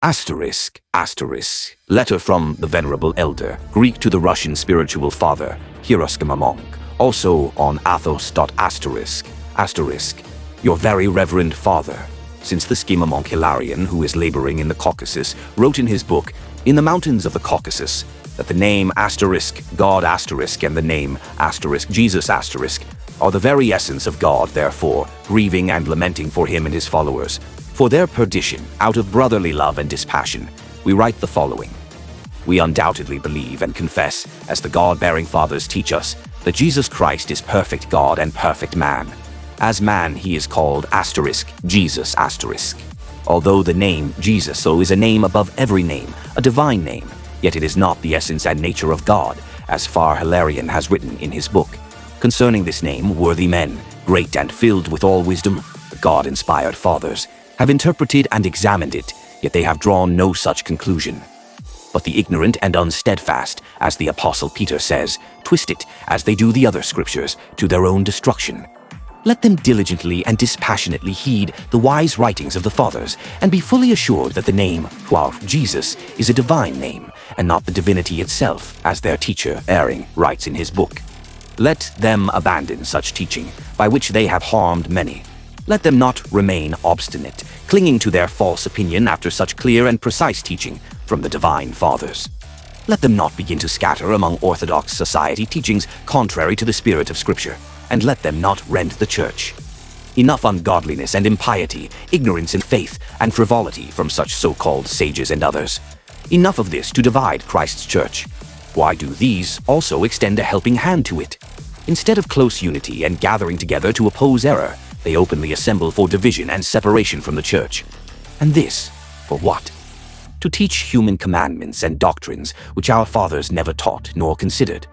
Asterisk, asterisk. Letter from the Venerable Elder, Greek to the Russian spiritual father, Hieroschema monk. Also on Athos. Asterisk, asterisk. Your very reverend father. Since the schema monk Hilarion, who is laboring in the Caucasus, wrote in his book, In the Mountains of the Caucasus, that the name asterisk, God asterisk, and the name asterisk, Jesus asterisk, are the very essence of God, therefore, grieving and lamenting for him and his followers. For their perdition, out of brotherly love and dispassion, we write the following. We undoubtedly believe and confess, as the God-bearing fathers teach us, that Jesus Christ is perfect God and perfect man. As man, he is called asterisk, Jesus asterisk. Although the name Jesus so is a name above every name, a divine name, yet it is not the essence and nature of God, as far Hilarion has written in his book. Concerning this name, worthy men, great and filled with all wisdom, the God-inspired fathers, have interpreted and examined it, yet they have drawn no such conclusion. But the ignorant and unsteadfast, as the Apostle Peter says, twist it, as they do the other scriptures, to their own destruction. Let them diligently and dispassionately heed the wise writings of the fathers, and be fully assured that the name, Jesus, is a divine name, and not the divinity itself, as their teacher, erring, writes in his book. Let them abandon such teaching, by which they have harmed many. Let them not remain obstinate, clinging to their false opinion after such clear and precise teaching from the divine fathers. Let them not begin to scatter among orthodox society teachings contrary to the spirit of Scripture, and let them not rend the church. Enough ungodliness and impiety, ignorance in faith, and frivolity from such so-called sages and others. Enough of this to divide Christ's church. Why do these also extend a helping hand to it? Instead of close unity and gathering together to oppose error, they openly assemble for division and separation from the church. And this, for what? To teach human commandments and doctrines which our fathers never taught nor considered.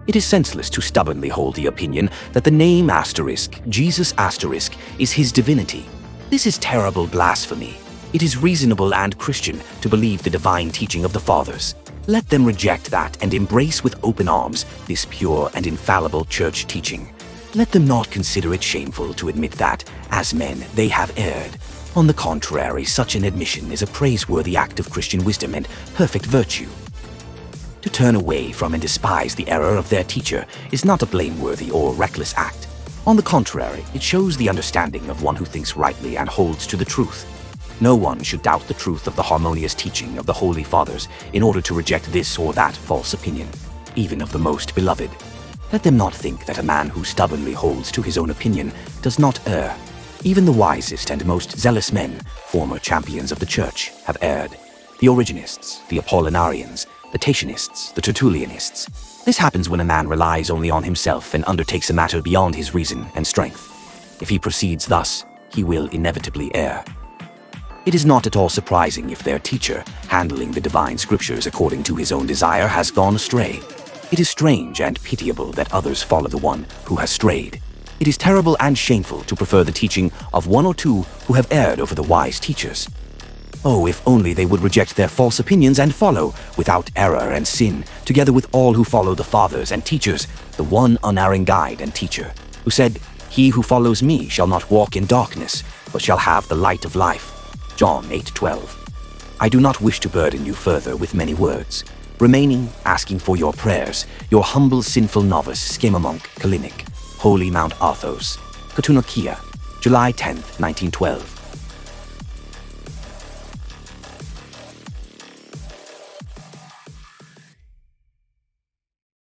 It is senseless to stubbornly hold the opinion that the name asterisk, Jesus asterisk, is his divinity. This is terrible blasphemy. It is reasonable and Christian to believe the divine teaching of the fathers. Let them reject that and embrace with open arms this pure and infallible church teaching. Let them not consider it shameful to admit that, as men, they have erred. On the contrary, such an admission is a praiseworthy act of Christian wisdom and perfect virtue. To turn away from and despise the error of their teacher is not a blameworthy or reckless act. On the contrary, it shows the understanding of one who thinks rightly and holds to the truth. No one should doubt the truth of the harmonious teaching of the Holy Fathers in order to reject this or that false opinion, even of the most beloved. Let them not think that a man who stubbornly holds to his own opinion does not err. Even the wisest and most zealous men, former champions of the Church, have erred. The Origenists, the Apollinarians, the Tatianists, the Tertullianists. This happens when a man relies only on himself and undertakes a matter beyond his reason and strength. If he proceeds thus, he will inevitably err. It is not at all surprising if their teacher, handling the divine scriptures according to his own desire, has gone astray. It is strange and pitiable that others follow the one who has strayed. It is terrible and shameful to prefer the teaching of one or two who have erred over the wise teachers. Oh, if only they would reject their false opinions and follow, without error and sin, together with all who follow the fathers and teachers, the one unerring guide and teacher, who said, "He who follows me shall not walk in darkness, but shall have the light of life." John 8:12. I do not wish to burden you further with many words, remaining asking for your prayers, your humble sinful novice schema monk Kallinik, Holy Mount Athos, Katunokia, July 10, 1912.